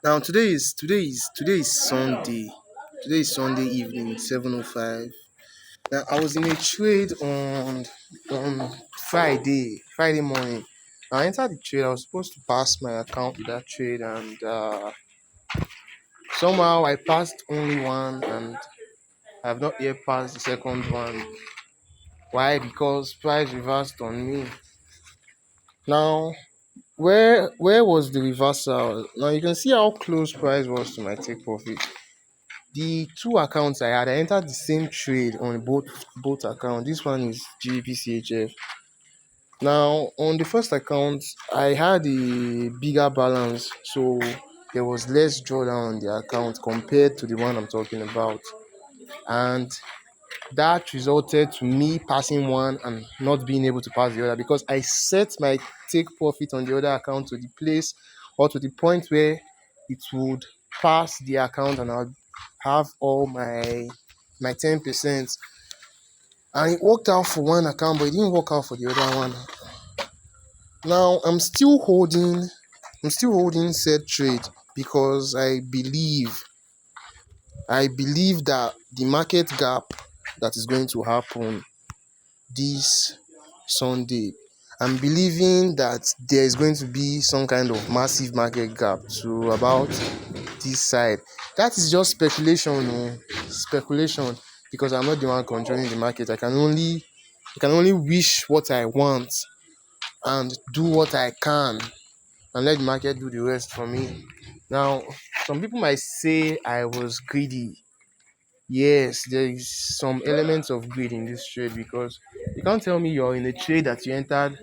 Now today is Sunday. Today is Sunday evening, 7:05. Now I was in a trade on Friday morning. I entered the trade. I was supposed to pass my account with that trade, and somehow I passed only one, and I have not yet passed the second one. Why? Because price reversed on me. Now, where was the reversal? Now you can see how close price was to my take profit. The two accounts I had, I entered the same trade on both accounts. This one is Gbpchf. Now, on the first account, I had a bigger balance, so there was less drawdown on the account compared to the one I'm talking about, and that resulted to me passing one and not being able to pass the other because I set my take profit on the other account to the place or to the point where it would pass the account and I'll have all my 10%. And it worked out for one account, but it didn't work out for the other one. Now I'm still holding said trade because I believe that the market gap that is going to happen this Sunday, I'm believing that there is going to be some kind of massive market gap to about this side. That is just speculation, oh, speculation, because I'm not the one controlling the market. I can only wish what I want and do what I can and let the market do the rest for me. Now, some people might say I was greedy. Yes, there is some elements of greed in this trade because you can't tell me you're in a trade that you entered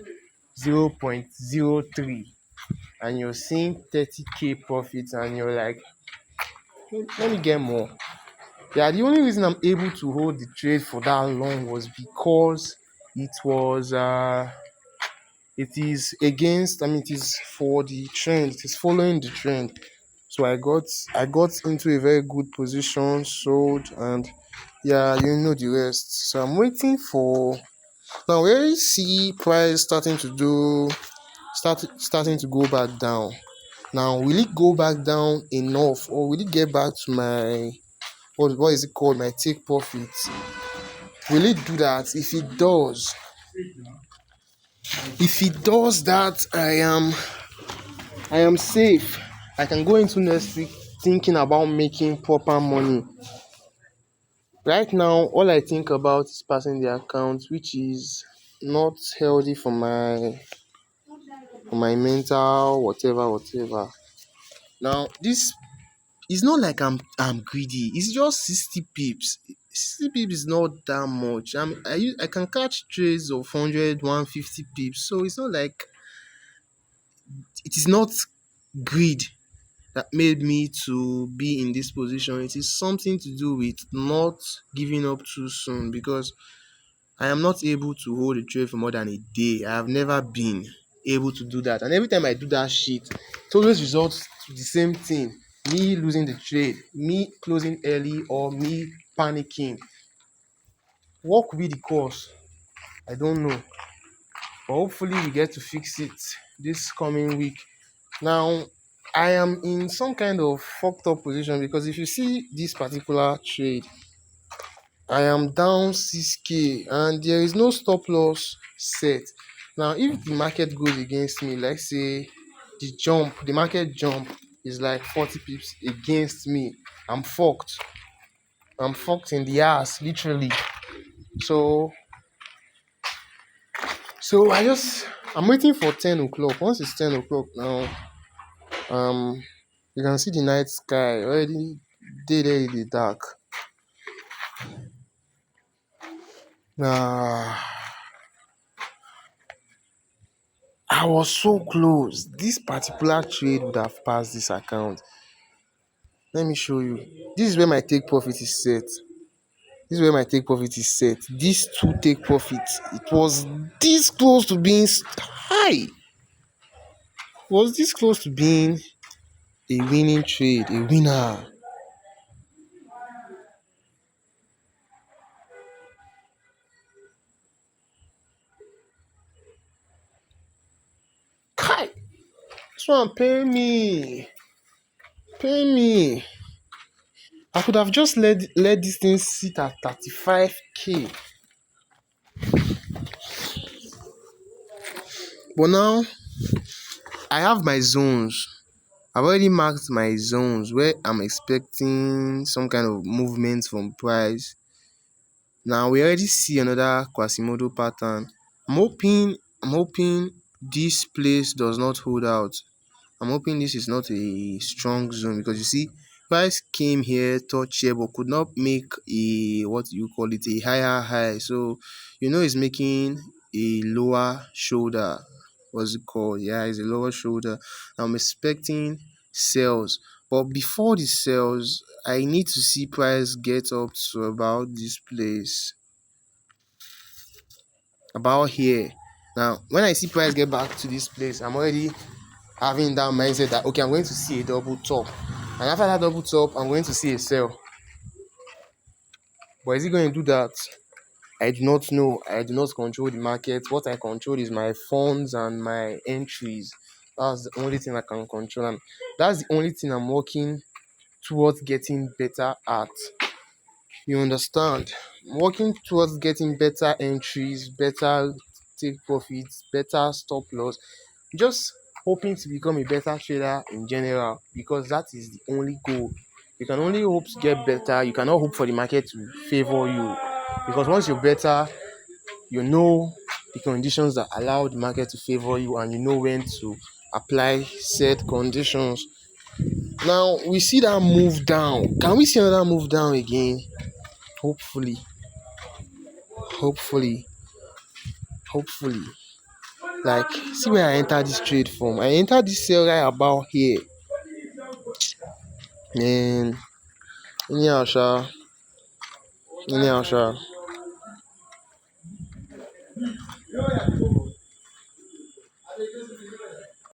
0.03 and you're seeing 30k profits and you're like, let me get more. Yeah, the only reason I'm able to hold the trade for that long was because it was it is against, it is for the trend, it is following the trend. So I got into a very good position, sold, and yeah, you know the rest. So I'm waiting for now. Where you see price starting to go back down. Now, will it go back down enough, or will it get back to my what is it called, my take profit? Will it do that? If it does that, I am safe. I can go into next week thinking about making proper money. Right now, all I think about is passing the account, which is not healthy for my mental whatever. Now, this is not like I'm greedy. It's just 60 pips. 60 pips is not that much. I can catch trades of 100, 150 pips. So it's not like it is not greed that made me to be in this position. It is something to do with not giving up too soon because I am not able to hold a trade for more than a day. I have never been able to do that. And every time I do that shit, it always results to the same thing. Me losing the trade, me closing early, or me panicking. What could be the cause? I don't know. But hopefully we get to fix it this coming week. Now, I am in some kind of fucked up position because if you see this particular trade, I am down 6k and there is no stop loss set. Now, if the market goes against me, like say the market jump is like 40 pips against me, I'm fucked. I'm fucked in the ass, literally. So, I'm waiting for 10 o'clock. Once it's 10 o'clock now, um, you can see the night sky already. Day there in the dark. Nah. I was so close. This particular trade would have passed this account. Let me show you. This is where my take profit is set. These two take profits. It was this close to being high. Was this close to being a winning trade, a winner? Kai, this one pay me. Pay me. I could have just let this thing sit at 35k. But now I have my zones. I've already marked my zones where I'm expecting some kind of movement from price. Now we already see another Quasimodo pattern. I'm hoping this place does not hold out. I'm hoping this is not a strong zone, because you see, price came here, touch here, but could not make a, what you call it, a higher high. So it's making a lower shoulder. What's it called? Yeah, it's a lower shoulder. I'm expecting sales, but before the sales, I need to see price get up to about this place, about here. Now, when I see price get back to this place, I'm already having that mindset that, okay, I'm going to see a double top, and after that double top, I'm going to see a sell. But is it going to do that? I do not know. I do not control the market. What I control is my funds and my entries. That's the only thing I can control, and that's the only thing I'm working towards getting better at. You understand? I'm working towards getting better entries, better take profits, better stop loss, just hoping to become a better trader in general, because that is the only goal. You can only hope to get better. You cannot hope for the market to favor you, because once you're better, you know the conditions that allow the market to favor you, and you know when to apply said conditions. Now we see that move down. Can we see another move down again? Hopefully, hopefully, hopefully. Like, see where I enter this trade from. I enter this sell right about here. Man, anyhow, sha. Anyhow, sha.